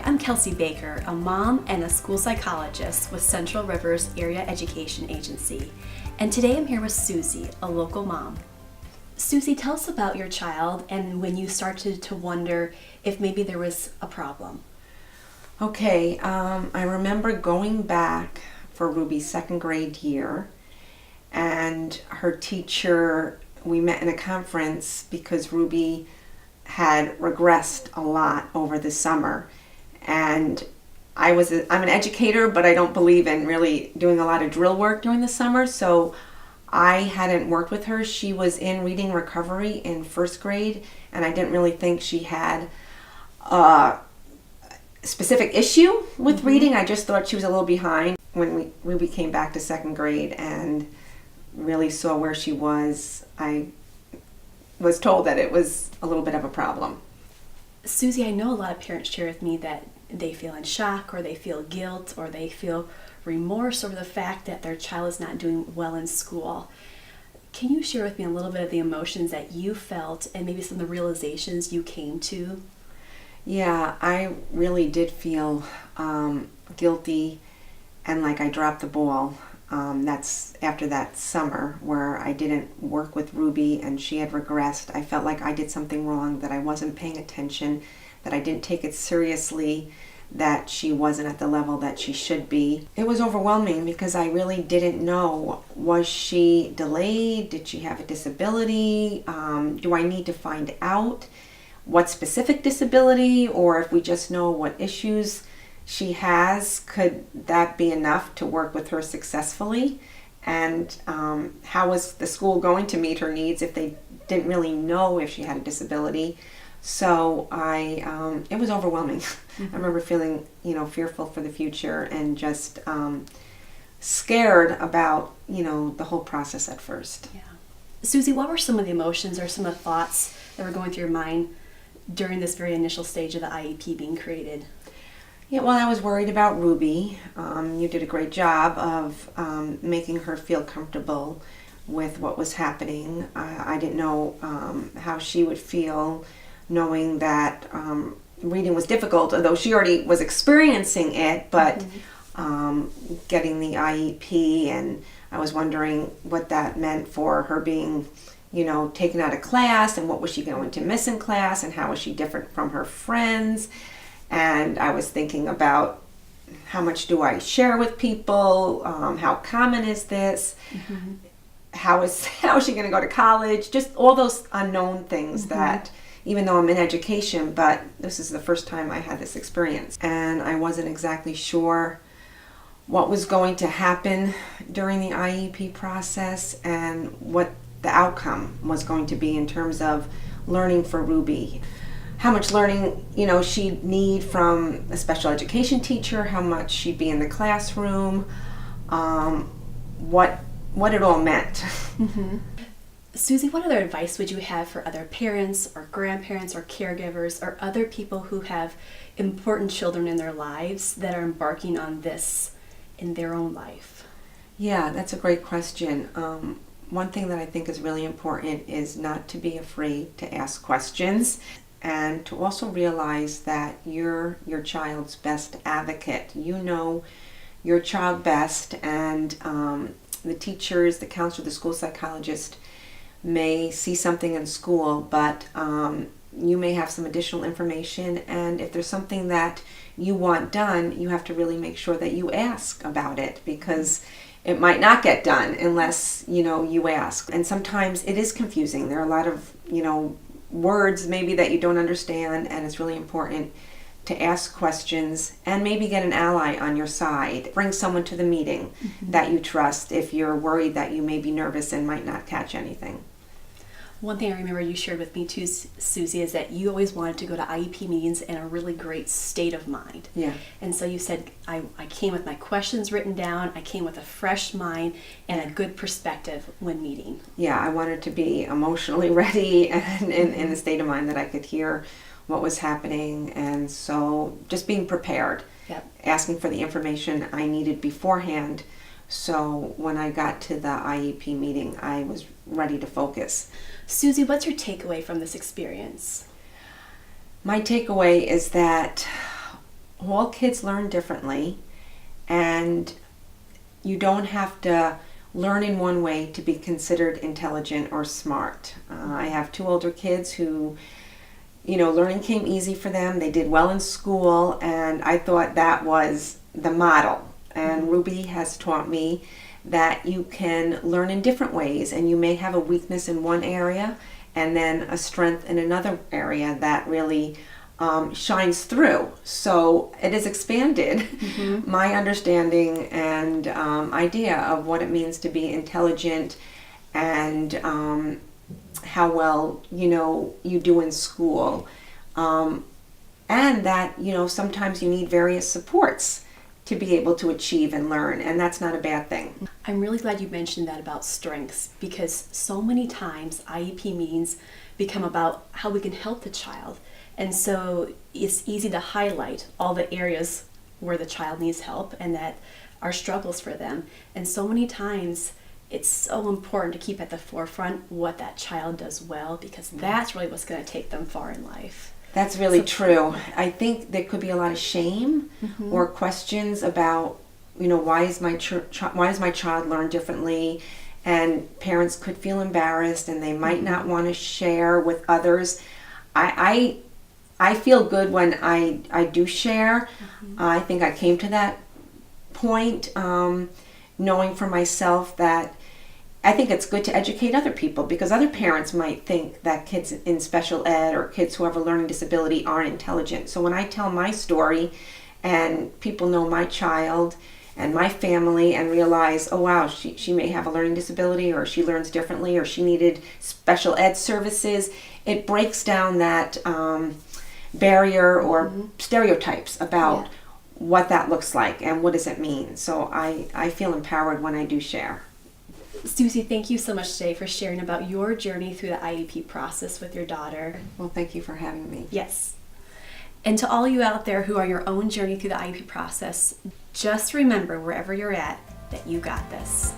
I'm Kelsey Baker, a mom and a school psychologist with Central Rivers AEA Education Agency. And today I'm here with Suzy, a local mom. Suzy, tell us about your child and when you started to wonder if maybe there was a problem. Okay, I remember going back for Ruby's second grade year, and her teacher, we met in a conference because Ruby had regressed a lot over the summer. And I'm an educator, but I don't believe in really doing a lot of drill work during the summer, so I hadn't worked with her. She was in reading recovery in first grade, and I didn't really think she had a specific issue with reading. I just thought she was a little behind. When Ruby came back to second grade and really saw where she was, I was told that it was a little bit of a problem. Suzy, I know a lot of parents share with me that they feel in shock or they feel guilt or they feel remorse over the fact that their child is not doing well in school. Can you share with me a little bit of the emotions that you felt and maybe some of the realizations you came to? Yeah, I really did feel guilty and like I dropped the ball. That's after that summer where I didn't work with Ruby and she had regressed. I felt like I did something wrong, that I wasn't paying attention, that I didn't take it seriously, that she wasn't at the level that she should be. It was overwhelming because I really didn't know, was she delayed? Did she have a disability? Do I need to find out what specific disability, or if we just know what issues she has, could that be enough to work with her successfully? And how was the school going to meet her needs if they didn't really know if she had a disability? So it was overwhelming. I remember feeling, fearful for the future and just scared about, the whole process at first. Yeah. Suzy, what were some of the emotions or some of the thoughts that were going through your mind during this very initial stage of the IEP being created? Yeah, well, I was worried about Ruby. You did a great job of making her feel comfortable with what was happening. I didn't know how she would feel knowing that reading was difficult, although she already was experiencing it, but getting the IEP, and I was wondering what that meant for her being, taken out of class, and what was she going to miss in class, and how was she different from her friends. And I was thinking about how much do I share with people, how common is this, how is she going to go to college, just all those unknown things that, even though I'm in education, but this is the first time I had this experience. And I wasn't exactly sure what was going to happen during the IEP process and what the outcome was going to be in terms of learning for Ruby. How much learning, she'd need from a special education teacher, how much she'd be in the classroom, what it all meant. Suzy, what other advice would you have for other parents or grandparents or caregivers or other people who have important children in their lives that are embarking on this in their own life? Yeah, that's a great question. One thing that I think is really important is not to be afraid to ask questions, and to also realize that you're your child's best advocate. You know your child best, and the teachers, the counselor, the school psychologist may see something in school, but you may have some additional information, and if there's something that you want done, you have to really make sure that you ask about it, because it might not get done unless you ask. And sometimes it is confusing. There are a lot of words maybe that you don't understand, and it's really important to ask questions and maybe get an ally on your side. Bring someone to the meeting that you trust if you're worried that you may be nervous and might not catch anything. One thing I remember you shared with me too, Suzy, is that you always wanted to go to IEP meetings in a really great state of mind. Yeah. And so you said, I came with my questions written down, I came with a fresh mind and a good perspective when meeting. Yeah, I wanted to be emotionally ready and in a state of mind that I could hear what was happening, and so just being prepared. Yep. Asking for the information I needed beforehand, so when I got to the IEP meeting, I was ready to focus. Suzy, what's your takeaway from this experience? My takeaway is that all kids learn differently, and you don't have to learn in one way to be considered intelligent or smart. I have 2 older kids who, learning came easy for them. They did well in school, and I thought that was the model. And Ruby has taught me that you can learn in different ways, and you may have a weakness in one area and then a strength in another area that really shines through. So it has expanded my understanding and idea of what it means to be intelligent, and how well you do in school, and that sometimes you need various supports to be able to achieve and learn, and that's not a bad thing. I'm really glad you mentioned that about strengths, because so many times IEP meetings become about how we can help the child. And so it's easy to highlight all the areas where the child needs help and that are struggles for them. And so many times it's so important to keep at the forefront what that child does well, because that's really what's going to take them far in life. That's really true. I think there could be a lot of shame or questions about, why does my child learn differently? And parents could feel embarrassed, and they might not want to share with others. I feel good when I do share. I think I came to that point knowing for myself that I think it's good to educate other people, because other parents might think that kids in special ed or kids who have a learning disability aren't intelligent. So when I tell my story and people know my child and my family and realize, oh wow, she may have a learning disability, or she learns differently, or she needed special ed services, it breaks down that barrier or stereotypes about what that looks like and what does it mean. So I feel empowered when I do share. Suzy, thank you so much today for sharing about your journey through the IEP process with your daughter. Well, thank you for having me. Yes. And to all you out there who are your own journey through the IEP process, just remember, wherever you're at, that you got this.